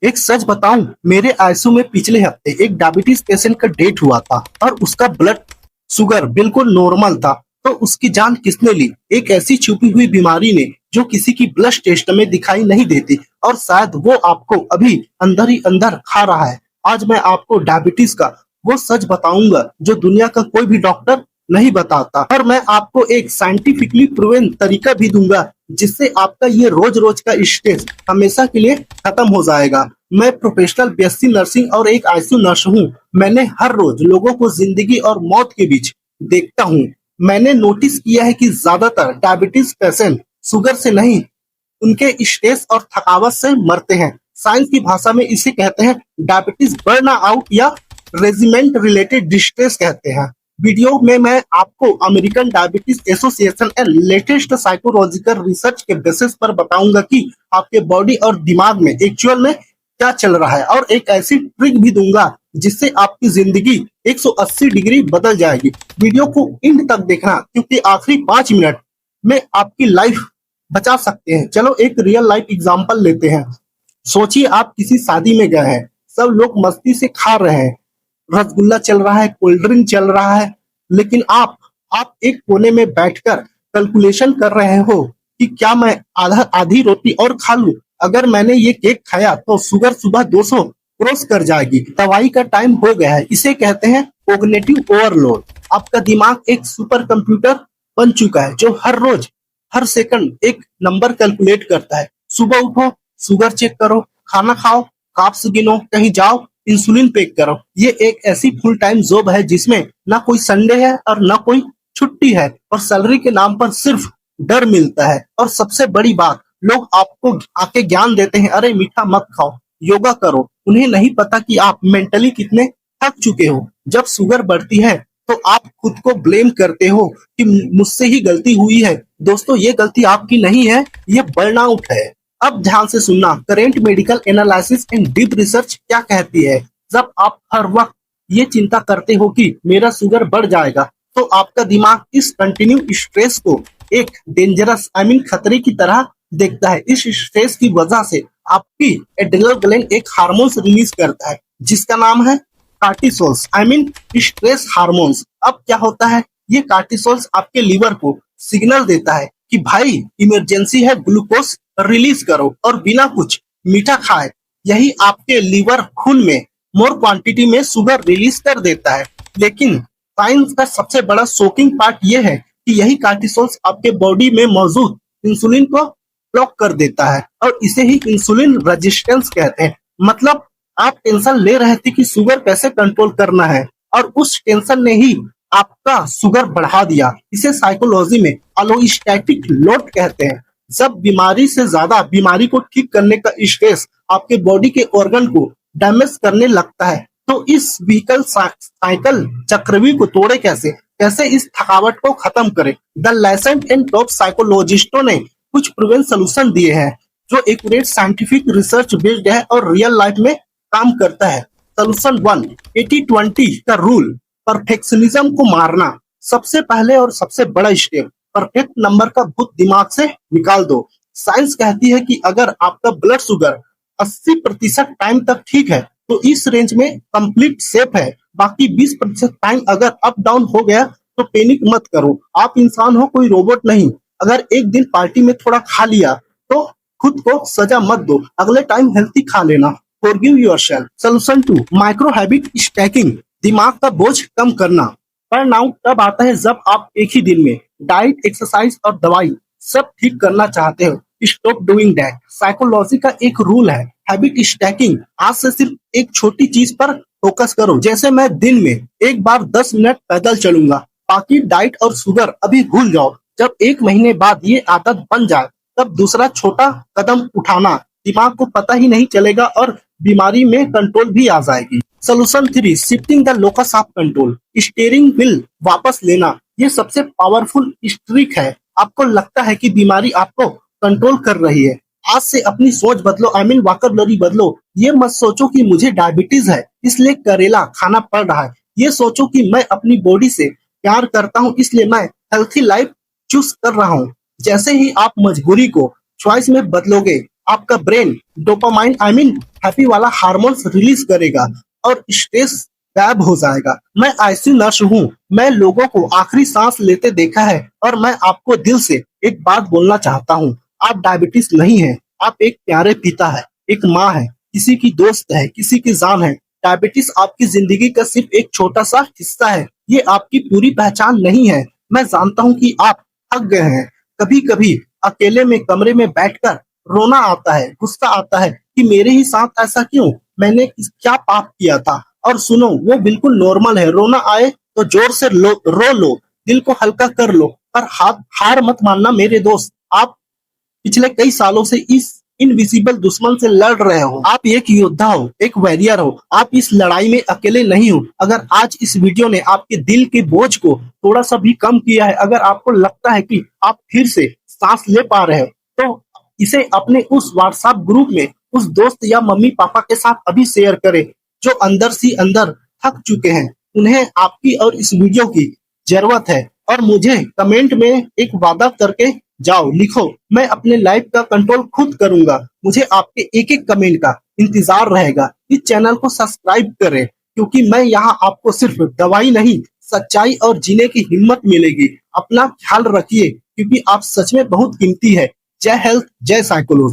एक सच बताऊं, मेरे आईसीयू में पिछले हफ्ते एक डायबिटीज पेशेंट का डेथ हुआ था और उसका ब्लड शुगर बिल्कुल नॉर्मल था। तो उसकी जान किसने ली? एक ऐसी छुपी हुई बीमारी ने जो किसी की ब्लड टेस्ट में दिखाई नहीं देती और शायद वो आपको अभी अंदर ही अंदर खा रहा है। आज मैं आपको डायबिटीज का वो सच बताऊंगा जो दुनिया का कोई भी डॉक्टर नहीं बताता, और मैं आपको एक साइंटिफिकली प्रूवन तरीका भी दूंगा जिससे आपका ये रोज रोज का स्ट्रेस हमेशा के लिए खत्म हो जाएगा। मैं प्रोफेशनल बीएससी नर्सिंग और एक आईसीयू नर्स हूँ। मैंने हर रोज लोगों को जिंदगी और मौत के बीच देखता हूँ। मैंने नोटिस किया है कि ज्यादातर डायबिटीज पेशेंट शुगर से नहीं, उनके स्ट्रेस और थकावट से मरते हैं। साइंस की भाषा में इसे कहते हैं डायबिटीज बर्न आउट या रेजिमेंट रिलेटेड डिस्ट्रेस कहते हैं। वीडियो में मैं आपको American diabetes association and latest psychological research के बेसिस पर बताऊंगा कि आपके बॉडी और दिमाग में एक्चुअल में क्या चल रहा है, और एक ऐसी ट्रिक भी दूंगा जिससे आपकी जिंदगी 180 डिग्री बदल जाएगी। वीडियो को एंड तक देखना क्योंकि आखिरी 5 मिनट में आपकी लाइफ बचा सकते हैं। चलो एक रियल लाइफ एग्जांपल लेते हैं। सोचिए आप किसी शादी में गए हैं, सब लोग मस्ती से खा रहे हैं, रसगुल्ला चल रहा है, कोल्ड ड्रिंक चल रहा है, लेकिन आप एक कोने में बैठकर कैलकुलेशन कर रहे हो कि क्या मैं आधी रोटी और खा लूं? अगर मैंने ये केक खाया तो शुगर सुबह 200 क्रॉस कर जाएगी। दवाई का टाइम हो गया है। इसे कहते हैं कॉग्निटिव ओवरलोड। आपका दिमाग एक सुपर कंप्यूटर बन चुका है जो हर रोज हर सेकंड एक नंबर कैलकुलेट करता है। सुबह उठो, शुगर चेक करो, खाना खाओ, कार्ब्स गिनो, कहीं जाओ, इंसुलिन पैक करो। ये एक ऐसी फुल टाइम जॉब है जिसमें ना कोई संडे है और ना कोई छुट्टी है, और सैलरी के नाम पर सिर्फ डर मिलता है। और सबसे बड़ी बात, लोग आपको आके ज्ञान देते हैं, अरे मीठा मत खाओ, योगा करो। उन्हें नहीं पता कि आप मेंटली कितने थक चुके हो। जब शुगर बढ़ती है तो आप खुद को ब्लेम करते हो कि मुझसे ही गलती हुई है। दोस्तों, ये गलती आपकी नहीं है, ये बर्नआउट है। अब ध्यान से सुनना, current medical analysis and deep research क्या कहती है। जब आप हर वक्त ये चिंता करते हो कि मेरा शुगर बढ़ जाएगा, तो आपका दिमाग इस कंटिन्यू स्ट्रेस को एक डेंजरस खतरे की तरह देखता है। इस स्ट्रेस की वजह से आपकी एड्रेनल ग्लैंड एक हार्मोन्स रिलीज करता है जिसका नाम है कार्टिसोल्स, स्ट्रेस हार्मोन्स। अब क्या होता है, ये कार्टिसोल्स आपके लीवर को सिग्नल देता है कि भाई इमरजेंसी है, ग्लूकोज रिलीज करो, और बिना कुछ मीठा खाए यही आपके लीवर खून में मोर क्वांटिटी में शुगर रिलीज कर देता है। लेकिन साइंस का सबसे बड़ा शॉकिंग पार्ट ये है कि यही कार्टिसोल्स आपके बॉडी में मौजूद इंसुलिन को ब्लॉक कर देता है, और इसे ही इंसुलिन रेजिस्टेंस कहते हैं। मतलब आप टेंशन ले रहे थे कि शुगर कैसे कंट्रोल करना है, और उस टेंशन ने ही आपका शुगर बढ़ा दिया। इसे साइकोलॉजी में अलोस्टैटिक लोड कहते हैं। जब बीमारी से ज्यादा बीमारी को ठीक करने का स्ट्रेस आपके बॉडी के ऑर्गन को डैमेज करने लगता है, तो इस व्हीकल साइकिल चक्रव्यूह को तोड़े कैसे इस थकावट को खत्म करें। द लेसेंट एंड टॉप साइकोलॉजिस्टों ने कुछ प्रूवन सोल्यूशन दिए हैं जो एक्यूरेट साइंटिफिक रिसर्च बेस्ड है और रियल लाइफ में काम करता है। सोल्यूशन 1, 80-20 का रूल, परफेक्शनिज्म को मारना। सबसे पहले और सबसे बड़ा स्टेप, परफेक्ट नंबर का भूत दिमाग से निकाल दो। साइंस कहती है कि अगर आपका ब्लड शुगर 80% टाइम तक ठीक है तो इस रेंज में कंप्लीट सेफ है। बाकी 20% टाइम अगर अप डाउन हो गया तो पैनिक मत करो। आप इंसान हो, कोई रोबोट नहीं। अगर एक दिन पार्टी में थोड़ा खा लिया तो खुद को सजा मत दो, अगले टाइम हेल्थी खा लेना। Forgive yourself. Solution 2, micro habit stacking, दिमाग का बोझ कम करना। बर्नआउट तब आता है जब आप एक ही दिन में डाइट, एक्सरसाइज और दवाई सब ठीक करना चाहते हो। Stop doing that. साइकोलॉजी का एक रूल है हैबिट स्टैकिंग। आज से सिर्फ एक छोटी चीज पर फोकस करो। जैसे मैं दिन में एक बार 10 मिनट पैदल चलूंगा, बाकी डाइट और शुगर अभी भूल जाओ। जब 1 महीने बाद ये आदत बन जाए तब दूसरा छोटा कदम उठाना। दिमाग को पता ही नहीं चलेगा और बीमारी में कंट्रोल भी आ जाएगी। Solution 3, shifting the locus of control, steering wheel वापस लेना। ये सबसे पावरफुल ट्रिक है। आपको लगता है कि बीमारी आपको कंट्रोल कर रही है, आज से अपनी सोच बदलो, वोकैबुलरी बदलो। ये मत सोचो कि मुझे डायबिटीज है इसलिए करेला खाना पड़ रहा है। ये सोचो कि मैं अपनी बॉडी से प्यार करता हूँ इसलिए मैं हेल्थी लाइफ चूज कर रहा हूँ। जैसे ही आप मजबूरी को चॉइस में बदलोगे, आपका ब्रेन डोपामाइन हैप्पी वाला हार्मोन्स रिलीज करेगा और स्ट्रेस गायब हो जाएगा। मैं आईसीयू नर्स हूँ, मैं लोगों को आखिरी सांस लेते देखा है और मैं आपको दिल से एक बात बोलना चाहता हूँ। आप डायबिटीज नहीं है, आप एक प्यारे पिता है, एक माँ है, किसी की दोस्त है, किसी की जान है। डायबिटीज आपकी जिंदगी का सिर्फ एक छोटा सा हिस्सा है, ये आपकी पूरी पहचान नहीं है। मैं जानता हूँ कि आप थक गए हैं, कभी कभी अकेले में कमरे में बैठकर रोना आता है, गुस्सा आता है कि मेरे ही साथ ऐसा क्यों, मैंने क्या पाप किया था। और सुनो, वो बिल्कुल नॉर्मल है, रोना आए तो जोर से रो लो, दिल को हल्का कर लो, पर हार मत मानना मेरे दोस्त। आप पिछले कई सालों से इस इनविजिबल दुश्मन से लड़ रहे हो। आप एक योद्धा हो, एक वॉरियर हो, आप इस लड़ाई में अकेले नहीं हो। अगर आज इस वीडियो ने आपके दिल के बोझ को थोड़ा सा भी कम किया है, अगर आपको लगता है कि आप फिर से सांस ले पा रहे हो, तो इसे अपने उस व्हाट्सएप ग्रुप में उस दोस्त या मम्मी पापा के साथ अभी शेयर करें जो अंदर से अंदर थक चुके हैं। उन्हें आपकी और इस वीडियो की जरूरत है। और मुझे कमेंट में एक वादा करके जाओ, लिखो, मैं अपने लाइफ का कंट्रोल खुद करूंगा। मुझे आपके एक एक कमेंट का इंतजार रहेगा। इस चैनल को सब्सक्राइब करें, क्योंकि मैं यहाँ आपको सिर्फ दवाई नहीं, सच्चाई और जीने की हिम्मत मिलेगी। अपना ख्याल रखिए, क्योंकि आप सच में बहुत कीमती है। जय हेल्थ, जय साइकोलॉजी।